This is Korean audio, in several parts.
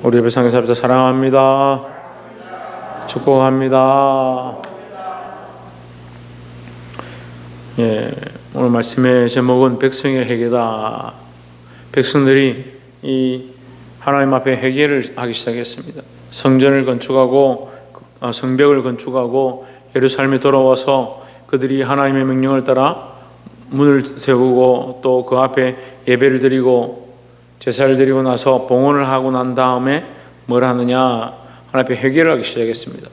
우리 예배 상에서부터 사랑합니다. 축복합니다. 오늘 말씀의 제목은 백성의 회개다. 백성들이 이 하나님 앞에 회개를 하기 시작했습니다. 성전을 건축하고 성벽을 건축하고 예루살렘에 돌아와서 그들이 하나님의 명령을 따라 문을 세우고 또 그 앞에 예배를 드리고 제사를 드리고 나서 봉헌을 하고 난 다음에 뭘 하느냐? 하나님 앞에 회개를 하기 시작했습니다.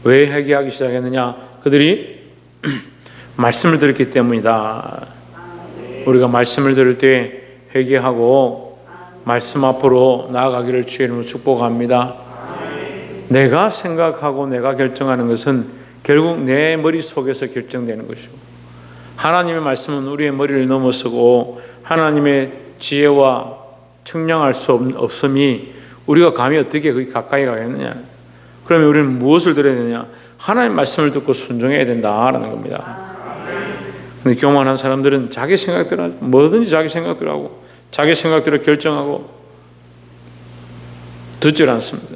왜 회개하기 시작했느냐? 그들이 말씀을 들었기 때문이다. 우리가 말씀을 들을 때 회개하고 말씀 앞으로 나아가기를 주의 이름으로 축복합니다. 내가 생각하고 내가 결정하는 것은 결국 내 머릿속에서 결정되는 것이고, 하나님의 말씀은 우리의 머리를 넘어서고 하나님의 지혜와 측량할 수 없음이 우리가 감히 어떻게 거기 가까이 가겠느냐. 그러면 우리는 무엇을 들어야 되느냐? 하나님의 말씀을 듣고 순종해야 된다라는 겁니다. 근데 교만한 사람들은 자기 생각대로 하죠. 뭐든지 자기 생각대로 하고 자기 생각대로 결정하고 듣질 않습니다.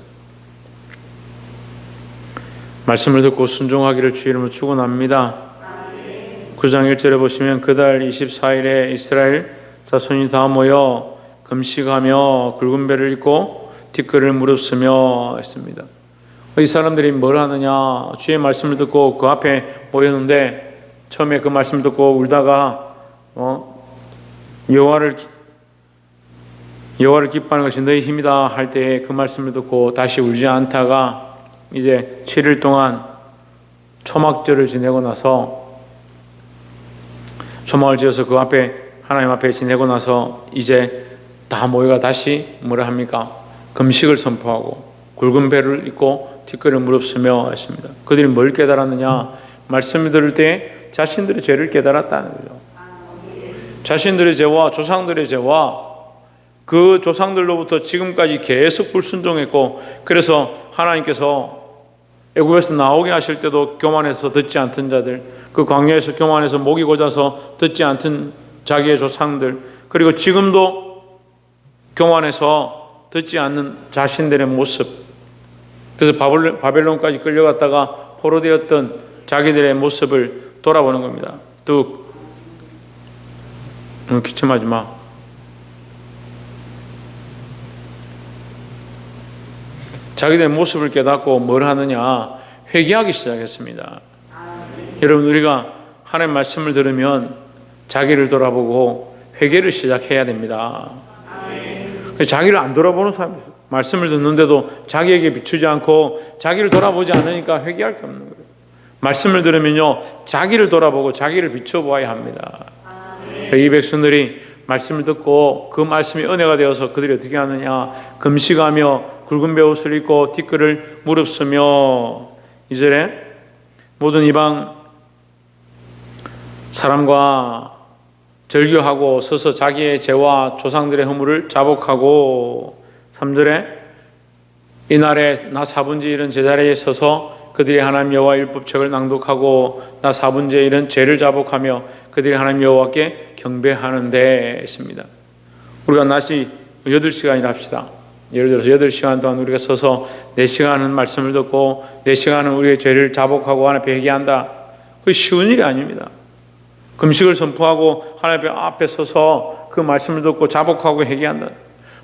말씀을 듣고 순종하기를 주의 이름으로 축원합니다. 9장 1절에 보시면 그달 24일에 이스라엘 자손이 다 모여 금식하며 굵은 배를 입고 티끌을 무릅쓰며 했습니다. 이 사람들이 뭘 하느냐? 주의 말씀을 듣고 그 앞에 모였는데 처음에 그 말씀을 듣고 울다가 여호와를 기뻐하는 것이 너희 힘이다 할 때에 그 말씀을 듣고 다시 울지 않다가 이제 7일 동안 초막절을 지내고 나서 초막을 지어서 그 앞에 하나님 앞에 지내고 나서 이제 다 모여가 다시 뭐라 합니까? 금식을 선포하고 굵은 배를 입고 티끌을 무릅쓰며 했습니다. 그들이 뭘 깨달았느냐? 말씀을 들을 때 자신들의 죄를 깨달았다는 거죠. 자신들의 죄와 조상들의 죄와 그 조상들로부터 지금까지 계속 불순종했고, 그래서 하나님께서 애굽에서 나오게 하실 때도 교만해서 듣지 않던 자들, 그 광야에서 교만해서 목이 고자서 듣지 않던 자기의 조상들, 그리고 지금도 교만해서 듣지 않는 자신들의 모습, 그래서 바벨론까지 끌려갔다가 포로되었던 자기들의 모습을 돌아보는 겁니다. 또 기침하지 마. 자기들의 모습을 깨닫고 뭘 하느냐? 회개하기 시작했습니다. 여러분, 우리가 하나님의 말씀을 들으면 자기를 돌아보고 회개를 시작해야 됩니다. 자기를 안 돌아보는 사람이 있어요. 말씀을 듣는데도 자기에게 비추지 않고 자기를 돌아보지 않으니까 회개할 게 없는 거예요. 말씀을 들으면요, 자기를 돌아보고 자기를 비춰보아야 합니다. 이 백성들이 말씀을 듣고 그 말씀이 은혜가 되어서 그들이 어떻게 하느냐? 금식하며 굵은 베옷을 입고 티끌을 무릅쓰며, 2절에 모든 이방 사람과 절규하고 서서 자기의 죄와 조상들의 허물을 자복하고, 3절에 이날에 나 4분의 1은 제자리에 서서 그들이 하나님 여호와 율법책을 낭독하고 나 4분의 1은 죄를 자복하며 그들이 하나님 여호와께 경배하는데 했습니다. 우리가 낮이 8시간이나 합시다. 예를 들어서 8시간 동안 우리가 서서 4시간은 말씀을 듣고 4시간은 우리의 죄를 자복하고 하나님 앞에 회개한다. 그게 쉬운 일이 아닙니다. 금식을 선포하고 하나님 앞에 서서 그 말씀을 듣고 자복하고 회개한다.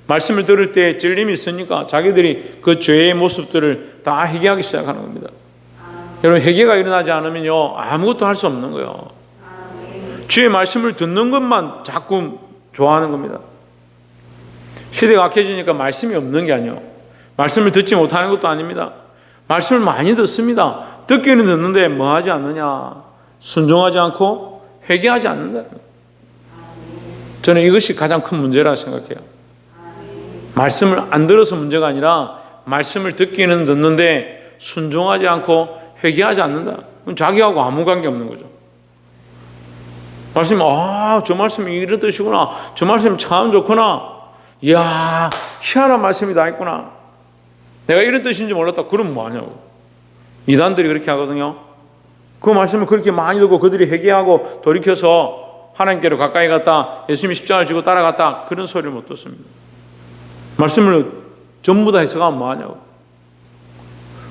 말씀을 들을 때 찔림이 있으니까 자기들이 그 죄의 모습들을 다 회개하기 시작하는 겁니다. 여러분, 회개가 일어나지 않으면요, 아무것도 할 수 없는 거예요. 주의 말씀을 듣는 것만 자꾸 좋아하는 겁니다. 시대가 악해지니까 말씀이 없는 게 아니에요. 말씀을 듣지 못하는 것도 아닙니다. 말씀을 많이 듣습니다. 듣기는 듣는데 뭐 하지 않느냐? 순종하지 않고 회개하지 않는다. 저는 이것이 가장 큰 문제라 생각해요. 말씀을 안 들어서 문제가 아니라 말씀을 듣기는 듣는데 순종하지 않고 회개하지 않는다. 그럼 자기하고 아무 관계 없는 거죠. 말씀이 저 말씀이 이런 뜻이구나. 저 말씀이 참 좋구나. 이야, 희한한 말씀이 다 있구나. 내가 이런 뜻인지 몰랐다. 그럼 뭐하냐고. 이단들이 그렇게 하거든요. 그 말씀을 그렇게 많이 듣고 그들이 회개하고 돌이켜서 하나님께로 가까이 갔다, 예수님이 십자가를 지고 따라갔다, 그런 소리를 못 듣습니다. 말씀을 전부 다 해석하면 뭐하냐고.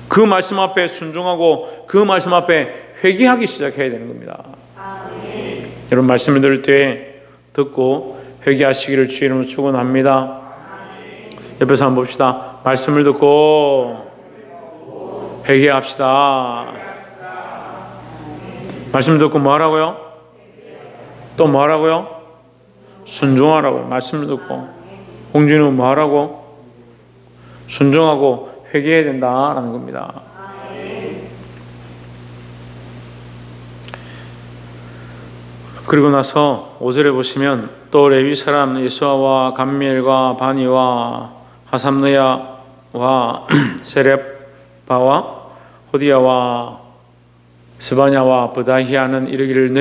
그 말씀 앞에 순종하고 그 말씀 앞에 회개하기 시작해야 되는 겁니다. 여러분 말씀을 들을 때 듣고 회개하시기를 주의 이름으로 축원합니다. 옆에서 한번 봅시다. 말씀을 듣고 회개합시다. 말씀을 듣고 뭐 하라고요? 또 뭐 하라고요? 순종하라고요. 말씀을 듣고. 공주는 뭐 하라고? 순종하고 회개해야 된다라는 겁니다. 그리고 나서 5절에 보시면 또 레위 사람 예수아와 감미엘과 바니와 하삼느야와 세렙바와 호디야와 스바냐와 브다히아는 이르기를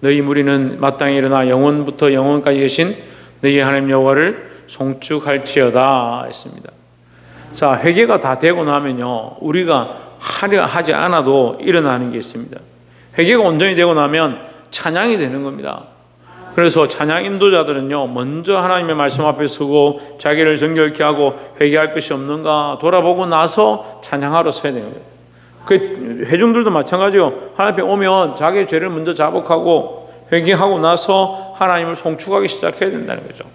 너희 무리는 마땅히 일어나 영원부터 영원까지 계신 너희 하나님 여호와를 송축할지어다 했습니다. 자, 회개가 다 되고 나면요, 우리가 하려 하지 않아도 일어나는 게 있습니다. 회개가 온전히 되고 나면 찬양이 되는 겁니다. 그래서 찬양 인도자들은요, 먼저 하나님의 말씀 앞에 서고 자기를 정결케 하고 회개할 것이 없는가 돌아보고 나서 찬양하러 서야 되는 거예요. 그 회중들도 마찬가지요. 하나님 앞에 오면 자기의 죄를 먼저 자복하고 회개하고 나서 하나님을 송축하기 시작해야 된다는 거죠.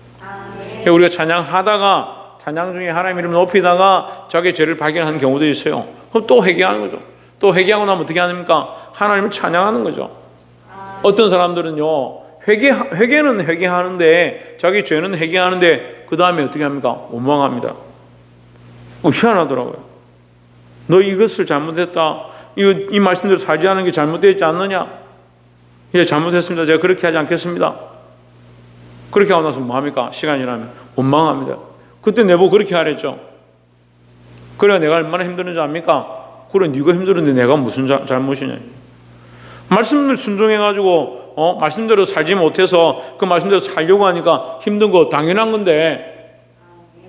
우리가 찬양하다가 찬양 중에 하나님 이름을 높이다가 자기의 죄를 발견하는 경우도 있어요. 그럼 또 회개하는 거죠. 또 회개하고 나면 어떻게 합니까? 하나님을 찬양하는 거죠. 어떤 사람들은요, 회개는 회개하는데 자기 죄는 회개하는데 그 다음에 어떻게 합니까? 원망합니다. 희한하더라고요. 너 이것을 잘못했다. 이 말씀대로 살지 않은 게 잘못되지 않느냐? 예, 잘못했습니다. 제가 그렇게 하지 않겠습니다. 그렇게 하고 나서 뭐합니까? 시간이 지나면 원망합니다. 그때 내보고 그렇게 하랬죠. 그래야 내가 얼마나 힘들은지 압니까? 그래, 네가 힘들은데 내가 무슨 잘못이냐. 말씀을 순종해가지고 말씀대로 살지 못해서 그 말씀대로 살려고 하니까 힘든 거 당연한 건데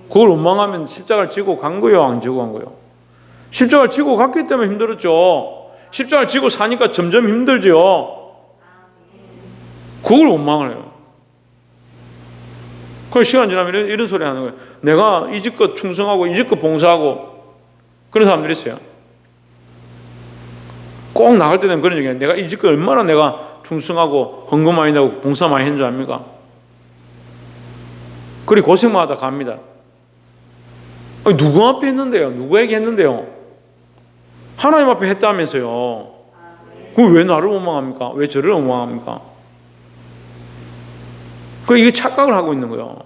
그걸 원망하면 십자가를 지고 간 거예요? 안 지고 간 거예요? 십자가를 지고 갔기 때문에 힘들었죠. 십자가를 지고 사니까 점점 힘들죠. 그걸 원망을 해요. 그 시간 지나면 이런 소리 하는 거예요. 내가 이집껏 충성하고 이집껏 봉사하고 그런 사람들이 있어요. 꼭 나갈 때 되면 그런 얘기예요. 내가 이집껏 얼마나 내가 충성하고 헌금 많이 내고 봉사 많이 했는 줄 압니까? 그리고 고생만 하다 갑니다. 아니, 누구 앞에 했는데요? 누구에게 했는데요? 하나님 앞에 했다면서요. 그럼 왜 나를 원망합니까? 왜 저를 원망합니까? 이게 착각을 하고 있는 거예요.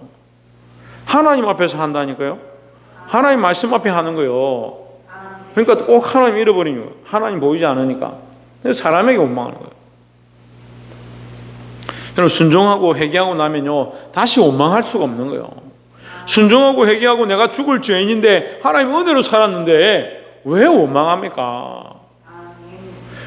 하나님 앞에서 한다니까요. 하나님 말씀 앞에 하는 거예요. 그러니까 꼭 하나님 잃어버리는 거예요. 하나님 보이지 않으니까. 사람에게 원망하는 거예요. 여러분, 순종하고 회개하고 나면요, 다시 원망할 수가 없는 거예요. 순종하고 회개하고 내가 죽을 죄인인데 하나님 은혜로 살았는데 왜 원망합니까?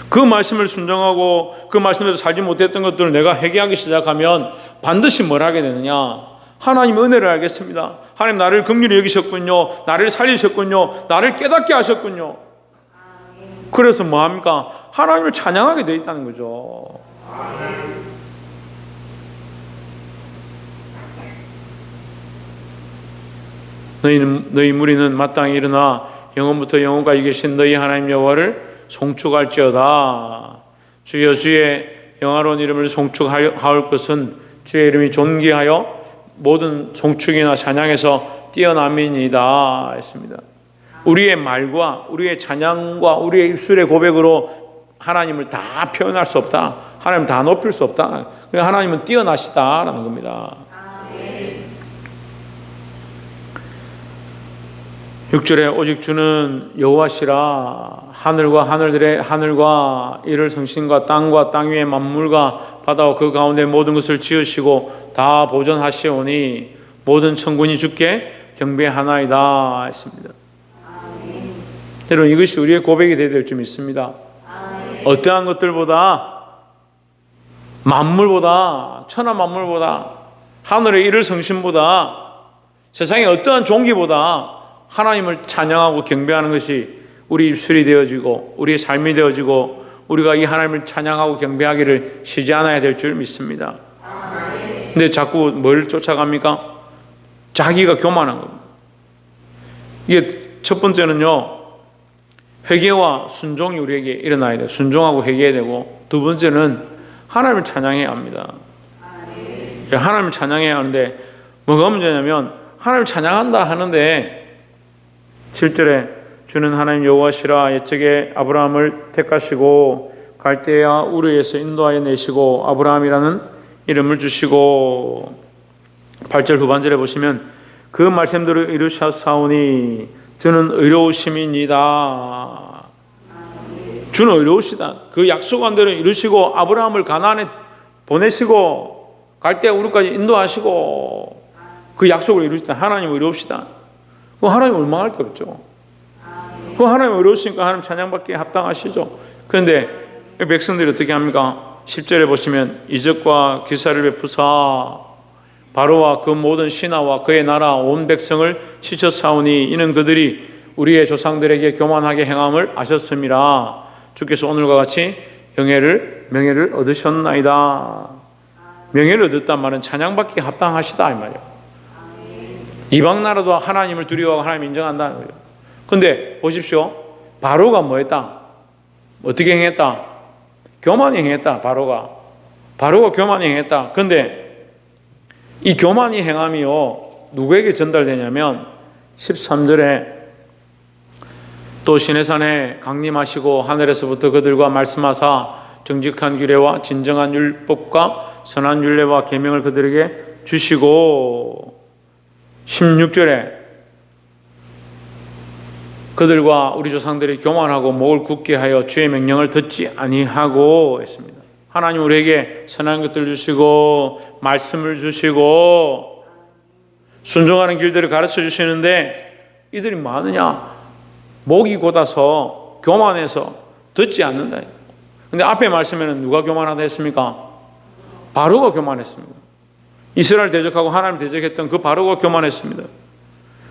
그 말씀을 순종하고 그 말씀에서 살지 못했던 것들을 내가 회개하기 시작하면 반드시 뭘 하게 되느냐? 하나님 은혜를 알겠습니다. 하나님 나를 긍휼히 여기셨군요. 나를 살리셨군요. 나를 깨닫게 하셨군요. 그래서 뭐합니까? 하나님을 찬양하게 되어 있다는 거죠. 너희 무리는 마땅히 일어나 영원부터 영원까지 계신 너희 하나님 여호와를 송축할지어다. 주여 주의 영화로운 이름을 송축하올 것은 주의 이름이 존귀하여 모든 송축이나 찬양에서 뛰어남이니이다 했습니다. 우리의 말과 우리의 찬양과 우리의 입술의 고백으로 하나님을 다 표현할 수 없다. 하나님을 다 높일 수 없다. 하나님은 뛰어나시다라는 겁니다. 6절에 오직 주는 여호와시라. 하늘과 이를 성신과 땅 위의 만물과 바다와 그 가운데 모든 것을 지으시고 다 보존하시오니 모든 천군이 주께 경배하나이다 했습니다. 여러분, 이것이 우리의 고백이 되어야 될 줄 믿습니다. 어떠한 것들보다, 만물보다, 천하 만물보다, 하늘의 이를 성신보다, 세상의 어떠한 종기보다 하나님을 찬양하고 경배하는 것이 우리 입술이 되어지고 우리의 삶이 되어지고 우리가 이 하나님을 찬양하고 경배하기를 쉬지 않아야 될 줄 믿습니다. 근데 자꾸 뭘 쫓아갑니까? 자기가 교만한 겁니다. 이게 첫 번째는요, 회개와 순종이 우리에게 일어나야 돼요. 순종하고 회개해야 되고, 두 번째는 하나님을 찬양해야 합니다. 하나님을 찬양해야 하는데 뭐가 문제냐면, 하나님을 찬양한다 하는데 7절에 주는 하나님 여호와시라, 옛적에 아브라함을 택하시고 갈대아 우르에서 인도하여 내시고 아브라함이라는 이름을 주시고, 8절 후반절에 보시면 그 말씀대로 이루셨사오니 주는 의로우심이니이다. 주는 의로우시다. 그 약속한 대로 이루시고 아브라함을 가나안에 보내시고 갈대아 우르까지 인도하시고 그 약속을 이루시다. 하나님 의로우시다. 그 하나님 얼마나 할 게 없죠. 그 하나님 의로우시니까 하나님 찬양받기에 합당하시죠. 그런데 백성들이 어떻게 합니까? 10절에 보시면 이적과 기사를 베푸사 바로와 그 모든 신하와 그의 나라 온 백성을 치셨사오니 이는 그들이 우리의 조상들에게 교만하게 행함을 아셨음이라. 주께서 오늘과 같이 명예를 얻으셨나이다. 명예를 얻었단 말은 찬양받기에 합당하시다 이 말이에요. 이방 나라도 하나님을 두려워하고 하나님 인정한다는 거예요. 근데 보십시오. 바로가 뭐 했다? 어떻게 행했다? 교만히 행했다. 바로가 교만히 행했다. 근데 이 교만이 행함이요, 누구에게 전달되냐면 13절에 또 시내산에 강림하시고 하늘에서부터 그들과 말씀하사 정직한 규례와 진정한 율법과 선한 율례와 계명을 그들에게 주시고, 16절에 그들과 우리 조상들이 교만하고 목을 굳게 하여 주의 명령을 듣지 아니하고 했습니다. 하나님 우리에게 선한 것들 주시고 말씀을 주시고 순종하는 길들을 가르쳐 주시는데 이들이 많으냐? 목이 곧아서 교만해서 듣지 않는다. 근데 앞에 말씀에는 누가 교만하다 했습니까? 바로가 교만했습니다. 이스라엘 대적하고 하나님 대적했던 그 바로가 교만했습니다.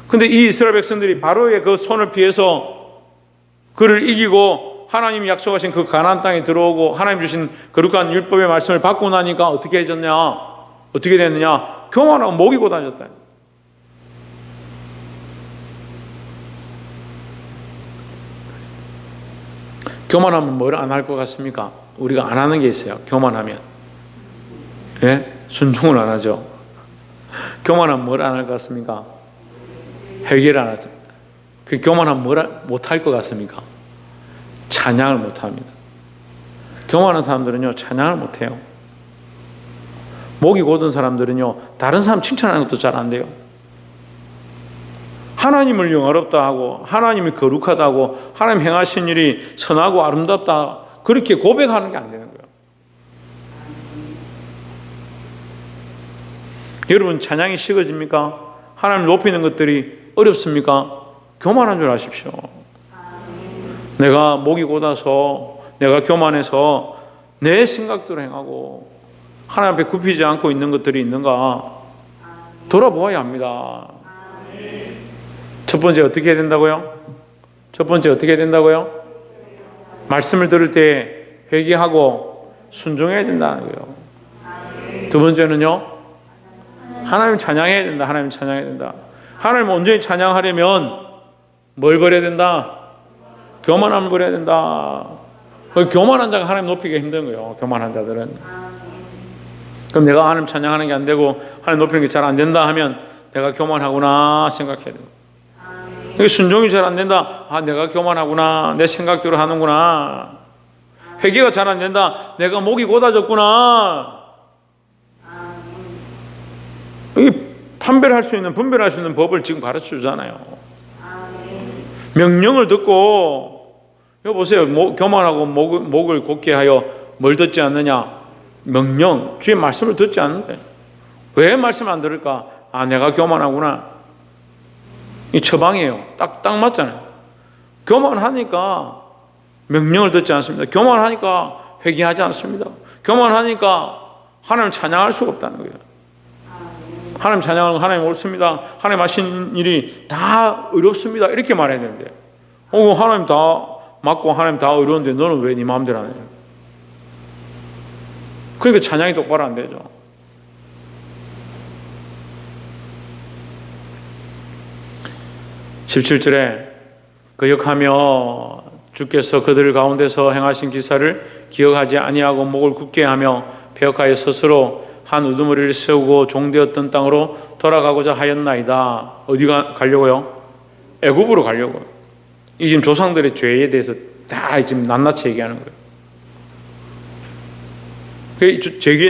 근데 이 이스라엘 백성들이 바로의 그 손을 피해서 그를 이기고 하나님이 약속하신 그 가나안 땅에 들어오고 하나님 주신 거룩한 율법의 말씀을 받고 나니까 어떻게 해졌냐? 어떻게 됐느냐? 교만하고 목이 곧아졌다. 교만하면 뭘 안 할 것 같습니까? 우리가 안 하는 게 있어요. 교만하면. 예? 순종을 안 하죠. 교만하면 뭘 안 할 것 같습니까? 회개를 안 하죠. 그 교만하면 뭘 못 할 것 같습니까? 찬양을 못 합니다. 교만한 사람들은요, 찬양을 못 해요. 목이 곧은 사람들은요, 다른 사람 칭찬하는 것도 잘 안 돼요. 하나님을 영화롭다 하고 하나님이 거룩하다 하고 하나님 행하신 일이 선하고 아름답다 그렇게 고백하는 게 안 되는 거예요. 여러분 찬양이 식어집니까? 하나님 높이는 것들이 어렵습니까? 교만한 줄 아십시오. 내가 목이 곧아서 내가 교만해서 내 생각대로 행하고 하나님 앞에 굽히지 않고 있는 것들이 있는가 돌아보아야 합니다. 첫 번째 어떻게 해야 된다고요? 말씀을 들을 때 회개하고 순종해야 된다는 거예요. 두 번째는요, 하나님 찬양해야 된다. 하나님 온전히 찬양하려면 뭘 버려야 된다? 교만함을 버려야 된다. 교만한 자가 하나님 높이기가 힘든 거예요. 교만한 자들은. 그럼 내가 하나님 찬양하는 게 안 되고 하나님 높이는 게 잘 안 된다 하면 내가 교만하구나 생각해야 돼요. 순종이 잘 안 된다. 내가 교만하구나. 내 생각대로 하는구나. 회개가 잘 안 된다. 내가 목이 곧아졌구나. 분별할 수 있는 법을 지금 가르쳐 주잖아요. 명령을 듣고 보세요. 교만하고 목을 곧게 하여 뭘 듣지 않느냐? 명령, 주의 말씀을 듣지 않는데 왜 말씀 안 들을까? 내가 교만하구나. 이 처방이에요. 딱 맞잖아요. 교만하니까 명령을 듣지 않습니다. 교만하니까 회개하지 않습니다. 교만하니까 하나님 찬양할 수가 없다는 거예요. 하나님 찬양하는 하나님 옳습니다. 하나님 하신 일이 다 의롭습니다. 이렇게 말해야 되는데 하나님 다 맞고 하나님 다 의로운데 너는 왜 네 마음대로 안 해요? 그러니까 찬양이 똑바로 안 되죠. 17절에 거역하며 주께서 그들 가운데서 행하신 기사를 기억하지 아니하고 목을 굳게 하며 배역하여 스스로 한 우두머리를 세우고 종되었던 땅으로 돌아가고자 하였나이다. 어디가 가려고요? 애굽으로 가려고. 이 지금 조상들의 죄에 대해서 다 지금 낱낱이 얘기하는 거예요.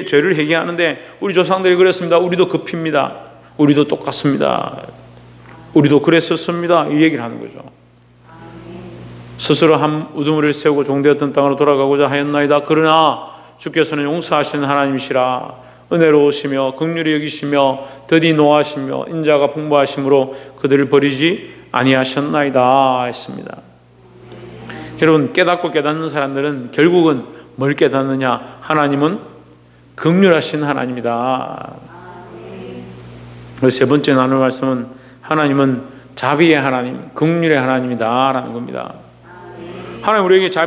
죄를 회개하는데 우리 조상들이 그랬습니다. 우리도 급입니다. 우리도 똑같습니다. 우리도 그랬었습니다. 이 얘기를 하는 거죠. 스스로 한 우두머리를 세우고 종되었던 땅으로 돌아가고자 하였나이다. 그러나 주께서는 용서하시는 하나님이시라. 은혜로우시며 긍휼히 여기시며 더디 노하시며 인자가 풍부하심으로 그들을 버리지 아니하셨나이다 했습니다. 여러분, 깨닫고 깨닫는 사람들은 결국은 뭘 깨닫느냐? 하나님은 긍휼하신 하나님이다. 세 번째 나눌 말씀은 하나님은 자비의 하나님, 긍휼의 하나님이다 라는 겁니다. 하나님 우리에게 자비